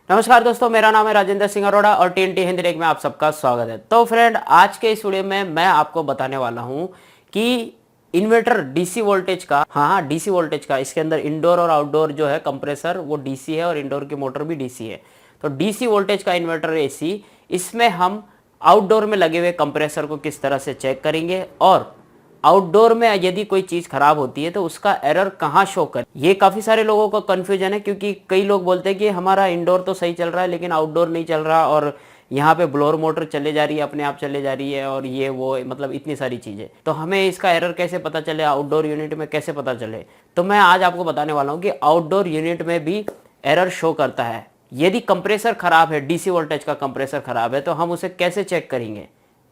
नमस्कार दोस्तों, मेरा नाम है राजेंद्र सिंह अरोड़ा और TNT हिंदी टेक में आप सबका स्वागत है। तो फ्रेंड, आज के इस वीडियो में मैं आपको बताने वाला हूं कि इन्वर्टर डीसी वोल्टेज का, हाँ डीसी वोल्टेज का, इसके अंदर इंडोर और आउटडोर जो है कंप्रेसर वो डीसी है और इंडोर की मोटर भी डीसी है। तो डीसी वोल्टेज का इन्वर्टर एसी, इसमें हम आउटडोर में लगे हुए कंप्रेसर को किस तरह से चेक करेंगे और आउटडोर में यदि कोई चीज़ खराब होती है तो उसका एरर कहाँ शो कर। ये काफ़ी सारे लोगों को कन्फ्यूजन है, क्योंकि कई लोग बोलते हैं कि हमारा इंडोर तो सही चल रहा है लेकिन आउटडोर नहीं चल रहा, और यहाँ पे ब्लोअर मोटर चले जा रही है, अपने आप चले जा रही है, और ये वो मतलब इतनी सारी चीज़ें। तो हमें इसका एरर कैसे पता चले, आउटडोर यूनिट में कैसे पता चले। तो मैं आज आपको बताने वाला हूँ कि आउटडोर यूनिट में भी एरर शो करता है। यदि कंप्रेसर खराब है, डीसी वोल्टेज का कंप्रेसर खराब है, तो हम उसे कैसे चेक करेंगे।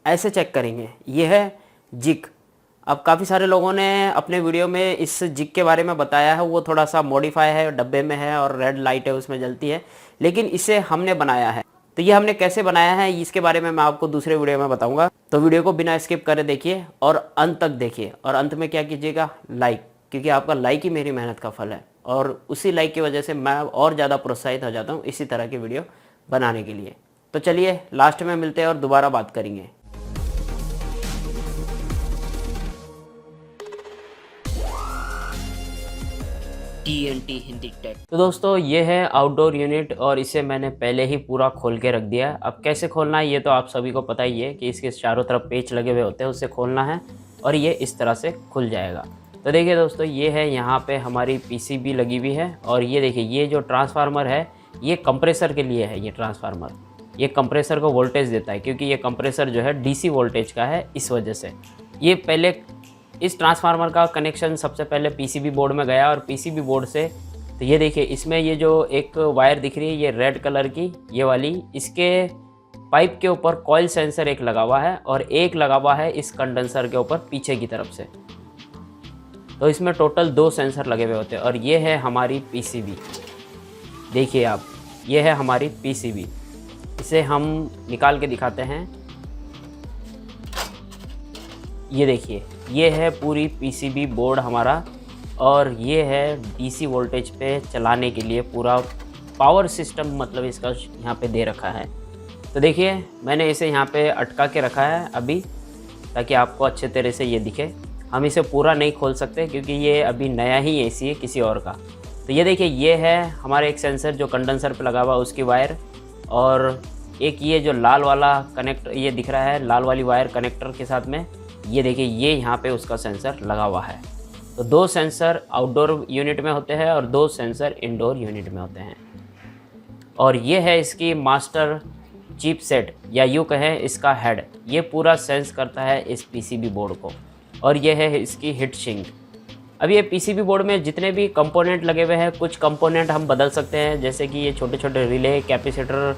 ऐसे चेक करेंगे। ये है जिग। अब काफ़ी सारे लोगों ने अपने वीडियो में इस जिग के बारे में बताया है, वो थोड़ा सा मॉडिफाई है, डब्बे में है और रेड लाइट है उसमें जलती है, लेकिन इसे हमने बनाया है। तो ये हमने कैसे बनाया है इसके बारे में मैं आपको दूसरे वीडियो में बताऊंगा। तो वीडियो को बिना स्किप करे देखिए और अंत तक देखिए, और अंत में क्या कीजिएगा, लाइक, क्योंकि आपका लाइक ही मेरी मेहनत का फल है, और उसी लाइक की वजह से मैं और ज़्यादा प्रोत्साहित हो जाता हूँ इसी तरह की वीडियो बनाने के लिए। तो चलिए लास्ट में मिलते हैं और दोबारा बात करेंगे। TNT Hindi tech. तो दोस्तों, ये है आउटडोर यूनिट और इसे मैंने पहले ही पूरा खोल के रख दिया है। अब कैसे खोलना है ये तो आप सभी को पता ही है कि इसके चारों तरफ पेच लगे हुए होते हैं, उससे खोलना है और ये इस तरह से खुल जाएगा। तो देखिए दोस्तों, ये है, यहाँ पे हमारी PCB लगी हुई है, और ये देखिए ये जो ट्रांसफार्मर है ये कंप्रेसर के लिए है। ये ट्रांसफार्मर ये कंप्रेसर को वोल्टेज देता है, क्योंकि ये कंप्रेसर जो है DC वोल्टेज का है, इस वजह से ये पहले इस ट्रांसफार्मर का कनेक्शन सबसे पहले PCB बोर्ड में गया, और PCB बोर्ड से, तो ये देखिए इसमें ये जो एक वायर दिख रही है ये रेड कलर की, ये वाली, इसके पाइप के ऊपर कॉइल सेंसर एक लगा हुआ है और एक लगा हुआ है इस कंडेंसर के ऊपर पीछे की तरफ से। तो इसमें टोटल 2 सेंसर लगे हुए होते हैं, और ये है हमारी PCB। देखिए आप, ये है हमारी PCB। इसे हम निकाल के दिखाते हैं। ये देखिए, ये है पूरी PCB बोर्ड हमारा, और ये है DC वोल्टेज पे चलाने के लिए पूरा पावर सिस्टम, मतलब इसका यहाँ पे दे रखा है। तो देखिए मैंने इसे यहाँ पे अटका के रखा है अभी, ताकि आपको अच्छे तरह से ये दिखे। हम इसे पूरा नहीं खोल सकते क्योंकि ये अभी नया ही AC है किसी और का। तो ये देखिए, ये है हमारा एक सेंसर जो कंडेंसर पे लगा हुआ उसकी वायर, और एक ये जो लाल वाला कनेक्ट ये दिख रहा है, लाल वाली वायर कनेक्टर के साथ में, ये देखिए ये यहाँ पे उसका सेंसर लगा हुआ है। तो 2 सेंसर आउटडोर यूनिट में होते हैं और 2 सेंसर इंडोर यूनिट में होते हैं। और ये है इसकी मास्टर चिप सेट, या यूँ कहें इसका हेड। ये पूरा सेंस करता है इस PCB बोर्ड को, और ये है इसकी हीट सिंक। अब ये PCB बोर्ड में जितने भी कंपोनेंट लगे हुए हैं, कुछ कंपोनेंट हम बदल सकते हैं, जैसे कि ये छोटे छोटे रिले, कैपेसिटर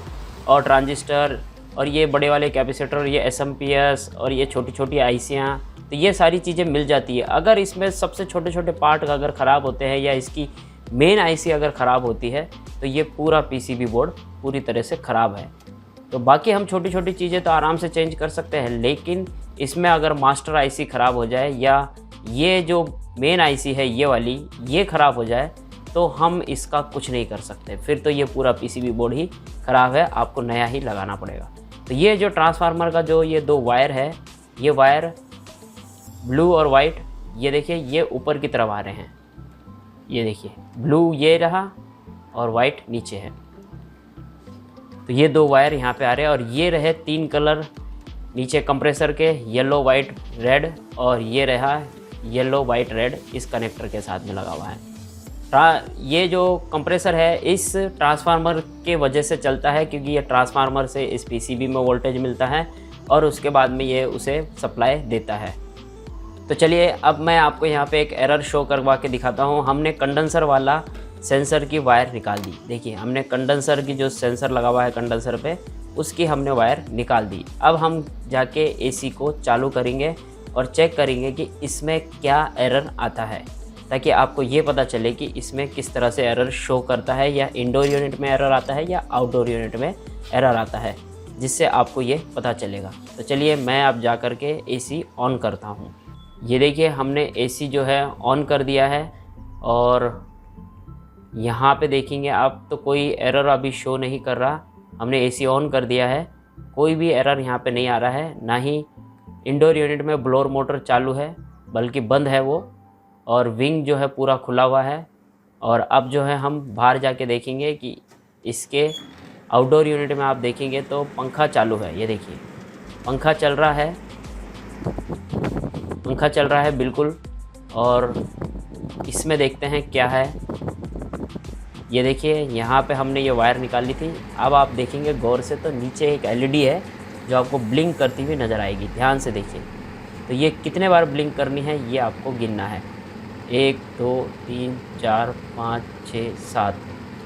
और ट्रांजिस्टर, और ये बड़े वाले कैपेसिटर, ये SMPS, और ये छोटी छोटी आईसियाँ। तो ये सारी चीज़ें मिल जाती है। अगर इसमें सबसे छोटे छोटे पार्ट अगर ख़राब होते हैं, या इसकी मेन IC अगर ख़राब होती है, तो ये पूरा PCB बोर्ड पूरी तरह से ख़राब है। तो बाकी हम छोटी छोटी चीज़ें तो आराम से चेंज कर सकते हैं, लेकिन इसमें अगर मास्टर IC ख़राब हो जाए, या ये जो मेन IC है ये वाली, ये ख़राब हो जाए, तो हम इसका कुछ नहीं कर सकते। फिर तो ये पूरा PCB बोर्ड ही ख़राब है, आपको नया ही लगाना पड़ेगा। तो ये जो ट्रांसफार्मर का जो ये 2 वायर है, ये वायर ब्लू और वाइट, ये देखिए ये ऊपर की तरफ आ रहे हैं। ये देखिए ब्लू ये रहा और वाइट नीचे है। तो ये 2 वायर यहाँ पे आ रहे हैं, और ये रहे 3 कलर नीचे कंप्रेसर के, येलो वाइट रेड, और ये रहा येलो वाइट रेड इस कनेक्टर के साथ में लगा हुआ है। ये जो कंप्रेसर है इस ट्रांसफार्मर के वजह से चलता है, क्योंकि ये ट्रांसफार्मर से इस PCB में वोल्टेज मिलता है और उसके बाद में ये उसे सप्लाई देता है। तो चलिए अब मैं आपको यहाँ पे एक एरर शो करवा के दिखाता हूँ। हमने कंडेंसर वाला सेंसर की वायर निकाल दी। देखिए हमने कंडेंसर की जो सेंसर लगा हुआ है कंडेंसर पे, उसकी हमने वायर निकाल दी। अब हम जाके AC को चालू करेंगे और चेक करेंगे कि इसमें क्या एरर आता है, ताकि आपको ये पता चले कि इसमें किस तरह से एरर शो करता है, या इंडोर यूनिट में एरर आता है या आउटडोर यूनिट में एरर आता है, जिससे आपको ये पता चलेगा। तो चलिए मैं अब जा कर के AC ऑन करता हूँ। ये देखिए हमने AC जो है ऑन कर दिया है, और यहाँ पे देखेंगे आप तो कोई एरर अभी शो नहीं कर रहा। हमने एसी ऑन कर दिया है, कोई भी एरर यहाँ पे नहीं आ रहा है। ना ही इंडोर यूनिट में ब्लोअर मोटर चालू है, बल्कि बंद है वो, और विंग जो है पूरा खुला हुआ है। और अब जो है हम बाहर जाके देखेंगे कि इसके आउटडोर यूनिट में आप देखेंगे तो पंखा चालू है। ये देखिए पंखा चल रहा है, पंखा चल रहा है बिल्कुल। और इसमें देखते हैं क्या है। ये देखिए यहाँ पे हमने ये वायर निकाली थी। अब आप देखेंगे गौर से तो नीचे एक एलईडी है जो आपको ब्लिंक करती हुई नज़र आएगी। ध्यान से देखिए तो ये कितने बार ब्लिंक करनी है ये आपको गिनना है। 1 2 3 4 5 6 7,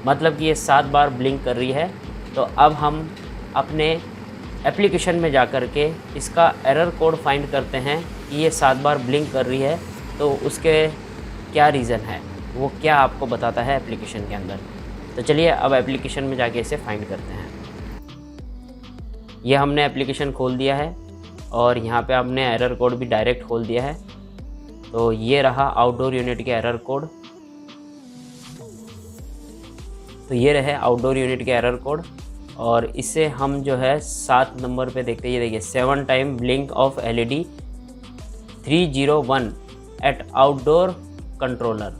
मतलब कि ये 7 बार ब्लिंक कर रही है। तो अब हम अपने एप्लीकेशन में जा कर के इसका एरर कोड फाइंड करते हैं कि ये 7 बार ब्लिंक कर रही है तो उसके क्या रीज़न है, वो क्या आपको बताता है एप्लीकेशन के अंदर। तो चलिए अब एप्लीकेशन में जाके इसे फाइंड करते हैं। ये हमने एप्लीकेशन खोल दिया है और यहाँ पे हमने एरर कोड भी डायरेक्ट खोल दिया है। तो ये रहा आउटडोर यूनिट के एरर कोड। तो ये रहे आउटडोर यूनिट के एरर कोड और इसे हम जो है 7 नंबर पे देखते हैं। ये देखिए 7 time blink of LED 301 at outdoor controller.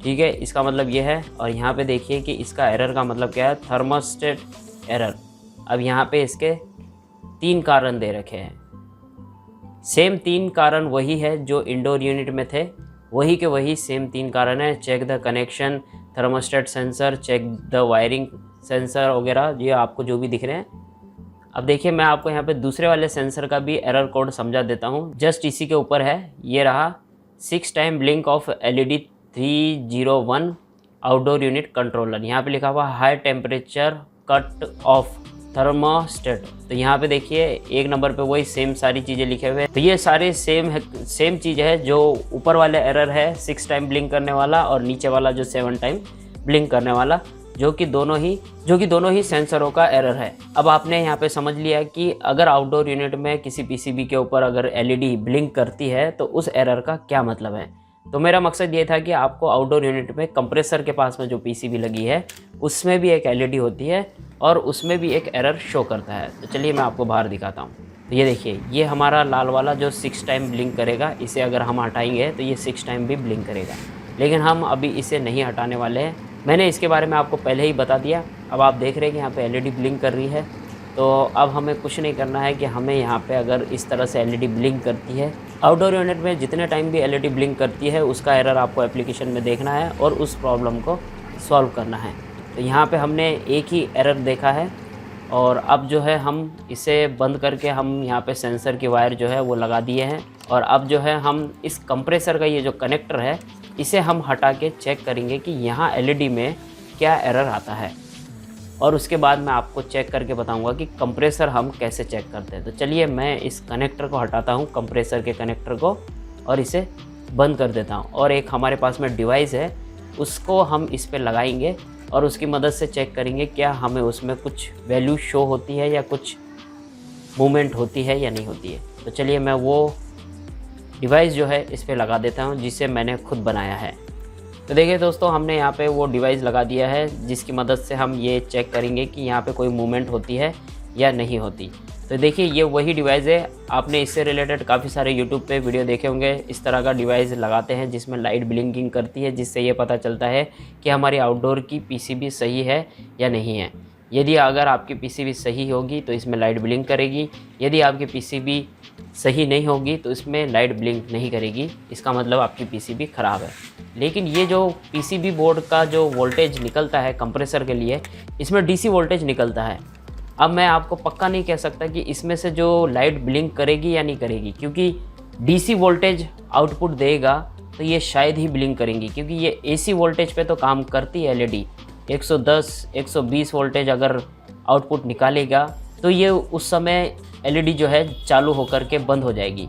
ठीक है, इसका मतलब ये है। और यहाँ पे देखिए कि इसका एरर का मतलब क्या है, थर्मोस्टेट एरर। अब यहाँ पे इसके 3 कारण दे रखे हैं। सेम 3 कारण वही है जो इंडोर यूनिट में थे, वही के वही सेम 3 कारण है। Check the connection, thermostat sensor, check the wiring sensor वगैरह, ये आपको जो भी दिख रहे हैं। अब देखिए मैं आपको यहाँ पे दूसरे वाले सेंसर का भी एरर कोड समझा देता हूँ, जस्ट इसी के ऊपर है। ये रहा 6 time blink of LED 301 outdoor unit controller. यहाँ पे लिखा हुआ high temperature cut off thermostat. तो यहाँ पे देखिए 1 नंबर पे वही सेम सारी चीज़ें लिखे हुए हैं। तो ये सारे सेम चीज़ है। जो ऊपर वाले एरर है 6 टाइम ब्लिंक करने वाला और नीचे वाला जो 7 टाइम ब्लिंक करने वाला, जो कि दोनों ही सेंसरों का एरर है। अब आपने यहाँ पे समझ लिया कि अगर आउटडोर यूनिट में किसी पीसीबी के ऊपर अगर एलईडी ब्लिंक करती है तो उस एरर का क्या मतलब है। तो मेरा मकसद ये था कि आपको आउटडोर यूनिट में कंप्रेसर के पास में जो पीसीबी लगी है उसमें भी एक एलईडी होती है और उसमें भी एक एरर शो करता है। तो चलिए मैं आपको बाहर दिखाता हूँ। तो ये देखिए ये हमारा लाल वाला जो 6 टाइम ब्लिंक करेगा, इसे अगर हम हटाएंगे तो ये 6 टाइम भी ब्लिंक करेगा, लेकिन हम अभी इसे नहीं हटाने वाले हैं। मैंने इसके बारे में आपको पहले ही बता दिया। अब आप देख रहे हैं कि यहाँ पे एलईडी ब्लिंक कर रही है। तो अब हमें कुछ नहीं करना है कि हमें यहाँ पे अगर इस तरह से एलईडी ब्लिंक करती है, आउटडोर यूनिट में जितने टाइम भी एलईडी ब्लिंक करती है उसका एरर आपको एप्लीकेशन में देखना है और उस प्रॉब्लम को सॉल्व करना है। तो यहाँ पे हमने एक ही एरर देखा है और अब जो है हम इसे बंद करके हम यहाँ पे सेंसर की वायर जो है वो लगा दिए हैं। और अब जो है हम इस कंप्रेसर का ये जो कनेक्टर है इसे हम हटा के चेक करेंगे कि यहाँ एलईडी में क्या एरर आता है, और उसके बाद मैं आपको चेक करके बताऊंगा कि कंप्रेसर हम कैसे चेक करते हैं। तो चलिए मैं इस कनेक्टर को हटाता हूँ, कंप्रेसर के कनेक्टर को, और इसे बंद कर देता हूँ। और एक हमारे पास में डिवाइस है उसको हम इस पर लगाएंगे और उसकी मदद से चेक करेंगे क्या हमें उसमें कुछ वैल्यू शो होती है या कुछ मूवमेंट होती है या नहीं होती है। तो चलिए मैं वो डिवाइस जो है इस पर लगा देता हूँ जिसे मैंने खुद बनाया है। तो देखिए दोस्तों हमने यहाँ पे वो डिवाइस लगा दिया है जिसकी मदद से हम ये चेक करेंगे कि यहाँ पे कोई मूवमेंट होती है या नहीं होती। तो देखिए ये वही डिवाइस है। आपने इससे रिलेटेड काफ़ी सारे यूट्यूब पे वीडियो देखे होंगे। इस तरह का डिवाइस लगाते हैं जिसमें लाइट ब्लिंकिंग करती है, जिससे ये पता चलता है कि हमारी आउटडोर की पीसीबी सही है या नहीं है। यदि अगर आपकी पीसीबी सही होगी तो इसमें लाइट ब्लिंक करेगी, यदि आपकी पीसीबी सही नहीं होगी तो इसमें लाइट ब्लिंक नहीं करेगी। इसका मतलब आपकी पीसीबी ख़राब है। लेकिन ये जो पीसीबी बोर्ड का जो वोल्टेज निकलता है कंप्रेसर के लिए, इसमें डीसी वोल्टेज निकलता है। अब मैं आपको पक्का नहीं कह सकता कि इसमें से जो लाइट ब्लिंक करेगी या नहीं करेगी, क्योंकि डीसी वोल्टेज आउटपुट देगा तो ये शायद ही ब्लिंक करेंगी, क्योंकि ये एसी वोल्टेज पे तो काम करती है एलईडी। 110-120 वोल्टेज अगर आउटपुट निकालेगा तो ये उस समय एलईडी जो है चालू होकर के बंद हो जाएगी।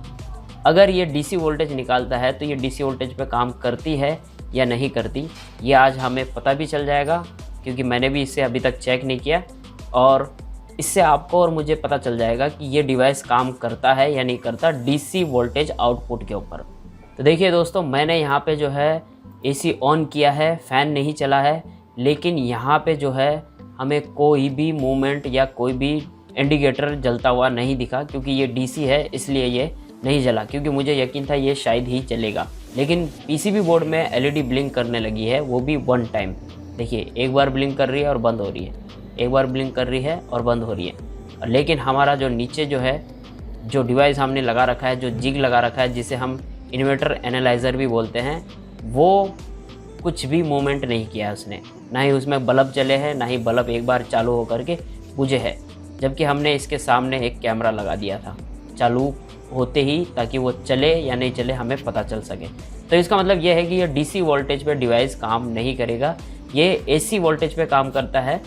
अगर ये डीसी वोल्टेज निकालता है तो ये डीसी वोल्टेज पे काम करती है या नहीं करती, ये आज हमें पता भी चल जाएगा, क्योंकि मैंने भी इसे अभी तक चेक नहीं किया। और इससे आपको और मुझे पता चल जाएगा कि ये डिवाइस काम करता है या नहीं करता डीसी वोल्टेज आउटपुट के ऊपर। तो देखिए दोस्तों मैंने यहाँ पे जो है एसी ऑन किया है, फ़ैन नहीं चला है, लेकिन यहाँ पे जो है हमें कोई भी मूवमेंट या कोई भी इंडिकेटर जलता हुआ नहीं दिखा, क्योंकि ये डीसी है इसलिए ये नहीं जला, क्योंकि मुझे यकीन था ये शायद ही चलेगा। लेकिन पीसीबी बोर्ड में एलईडी ब्लिंक करने लगी है, वो भी वन टाइम। देखिए, एक बार ब्लिंक कर रही है और बंद हो रही है, एक बार ब्लिंक कर रही है और बंद हो रही है। लेकिन हमारा जो नीचे जो है, जो डिवाइस हमने लगा रखा है, जो जिग लगा रखा है, जिसे हम इन्वर्टर एनालाइज़र भी बोलते हैं, वो कुछ भी मूवमेंट नहीं किया उसने। ना ही उसमें बल्ब चले हैं, ना ही बल्ब एक बार चालू होकर के बुझे है, जबकि हमने इसके सामने एक कैमरा लगा दिया था चालू होते ही, ताकि वो चले या नहीं चले हमें पता चल सके। तो इसका मतलब ये है कि ये डीसी वोल्टेज पे डिवाइस काम नहीं करेगा, ये एसी वोल्टेज पे काम करता है।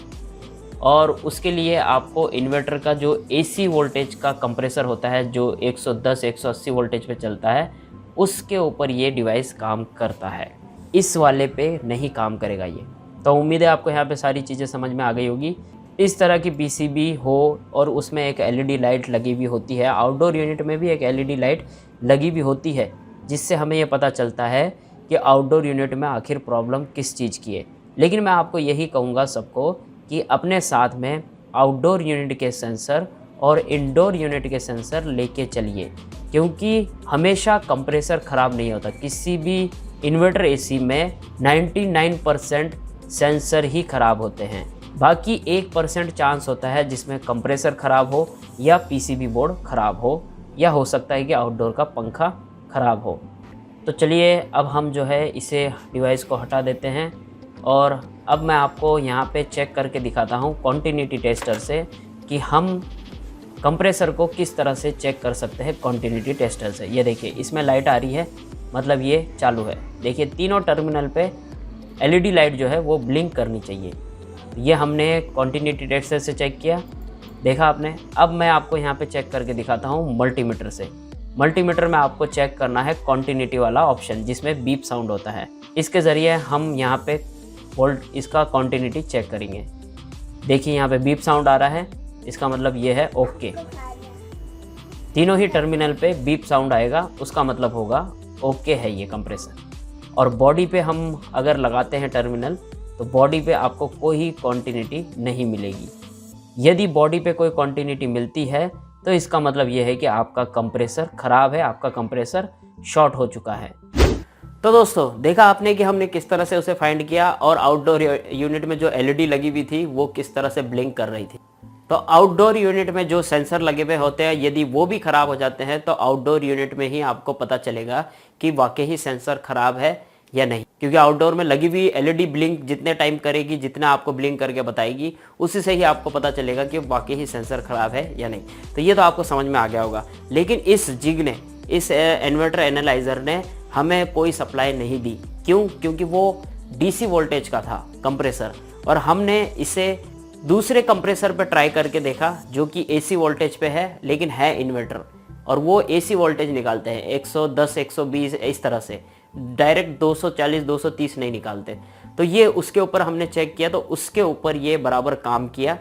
और उसके लिए आपको इन्वर्टर का जो एसी वोल्टेज का कंप्रेसर होता है, जो 110-180 वोल्टेज पे चलता है, उसके ऊपर ये डिवाइस काम करता है। इस वाले पे नहीं काम करेगा ये। तो उम्मीद है आपको यहाँ पे सारी चीज़ें समझ में आ गई होगी। इस तरह की पीसीबी हो और उसमें एक एलईडी लाइट लगी हुई होती है, आउटडोर यूनिट में भी एक एलईडी लाइट लगी हुई होती है, जिससे हमें ये पता चलता है कि आउटडोर यूनिट में आखिर प्रॉब्लम किस चीज़ की है। लेकिन मैं आपको यही कहूँगा सबको कि अपने साथ में आउटडोर यूनिट के सेंसर और इंडोर यूनिट के सेंसर लेके चलिए, क्योंकि हमेशा कंप्रेसर ख़राब नहीं होता। किसी भी इन्वर्टर एसी में 99% सेंसर ही ख़राब होते हैं, बाकी 1% चांस होता है जिसमें कंप्रेसर ख़राब हो या पीसीबी बोर्ड ख़राब हो, या हो सकता है कि आउटडोर का पंखा ख़राब हो। तो चलिए अब हम जो है इसे डिवाइस को हटा देते हैं, और अब मैं आपको यहाँ पे चेक करके दिखाता हूँ कॉन्टिन्यूटी टेस्टर से कि हम कंप्रेसर को किस तरह से चेक कर सकते हैं कॉन्टिन्यूटी टेस्टर से। ये देखिए, इसमें लाइट आ रही है, मतलब ये चालू है। देखिए, तीनों टर्मिनल पे एलईडी लाइट जो है वो ब्लिंक करनी चाहिए। ये हमने कॉन्टिन्यूटी टेस्टर से चेक किया, देखा आपने। अब मैं आपको यहाँ पे चेक करके दिखाता हूँ मल्टीमीटर से। मल्टीमीटर में आपको चेक करना है कॉन्टिन्यूटी वाला ऑप्शन, जिसमें बीप साउंड होता है। इसके ज़रिए हम यहाँ पे वोल्ट इसका कॉन्टिन्यूटी चेक करेंगे। देखिए, यहाँ पे बीप साउंड आ रहा है, इसका मतलब ये है ओके। तीनों ही टर्मिनल पे बीप साउंड आएगा, उसका मतलब होगा ओके है ये कंप्रेसर। और बॉडी पे हम अगर लगाते हैं टर्मिनल, तो बॉडी पे आपको कोई कॉन्टिन्यूटी नहीं मिलेगी। यदि बॉडी पे कोई कॉन्टिन्यूटी मिलती है तो इसका मतलब ये है कि आपका कंप्रेसर ख़राब है, आपका कंप्रेसर शॉर्ट हो चुका है। तो दोस्तों, देखा आपने कि हमने किस तरह से उसे फाइंड किया, और आउटडोर यूनिट में जो एलईडी लगी हुई थी वो किस तरह से ब्लिंक कर रही थी। तो आउटडोर यूनिट में जो सेंसर लगे हुए होते हैं, यदि वो भी ख़राब हो जाते हैं तो आउटडोर यूनिट में ही आपको पता चलेगा कि वाकई ही सेंसर ख़राब है या नहीं। क्योंकि आउटडोर में लगी हुई एलईडी ब्लिंक जितने टाइम करेगी, जितना आपको ब्लिंक करके बताएगी, उसी से ही आपको पता चलेगा कि वाकई ही सेंसर ख़राब है या नहीं। तो ये तो आपको समझ में आ गया होगा। लेकिन इस जिग ने, इस इन्वर्टर एनालाइज़र ने हमें कोई सप्लाई नहीं दी। क्यों? क्योंकि वो डीसी वोल्टेज का था कंप्रेसर, और हमने इसे दूसरे कंप्रेसर पे ट्राई करके देखा जो कि एसी वोल्टेज पे है, लेकिन है इन्वर्टर, और वो एसी वोल्टेज निकालते हैं 110, 120 इस तरह से, डायरेक्ट 240, 230 नहीं निकालते। तो ये उसके ऊपर हमने चेक किया, तो उसके ऊपर ये बराबर काम किया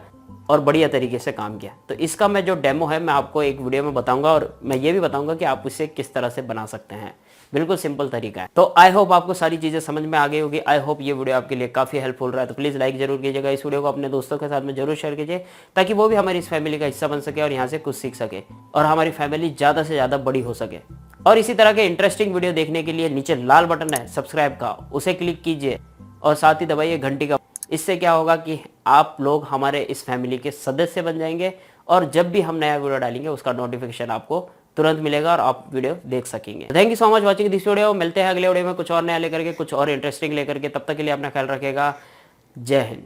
और बढ़िया तरीके से काम किया। तो इसका मैं जो डेमो है मैं आपको एक वीडियो में बताऊंगा, और मैं ये भी बताऊंगा कि आप इसे किस तरह से बना सकते हैं। बिल्कुल सिंपल तरीका है। तो आई होप आपको सारी चीज़ें समझ में आ गई होगी। आई होप ये वीडियो आपके लिए काफ़ी हेल्पफुल रहा है। तो प्लीज़ लाइक जरूर कीजिएगा, इस वीडियो को अपने दोस्तों के साथ में जरूर शेयर कीजिए, ताकि वो भी हमारी इस फैमिली का हिस्सा बन सके और यहाँ से कुछ सीख सके, और हमारी फैमिली ज़्यादा से ज़्यादा बड़ी हो सके। और इसी तरह के इंटरेस्टिंग वीडियो देखने के लिए नीचे लाल बटन है सब्सक्राइब का, उसे क्लिक कीजिए और साथ ही दबाइए घंटी का। इससे क्या होगा कि आप लोग हमारे इस फैमिली के सदस्य बन जाएंगे, और जब भी हम नया वीडियो डालेंगे उसका नोटिफिकेशन आपको तुरंत मिलेगा और आप वीडियो देख सकेंगे। Thank you so much watching this video. मिलते हैं अगले वीडियो में कुछ और नया लेकर के, कुछ और इंटरेस्टिंग लेकर के। तब तक के लिए अपना ख्याल रखेगा। जय हिंद।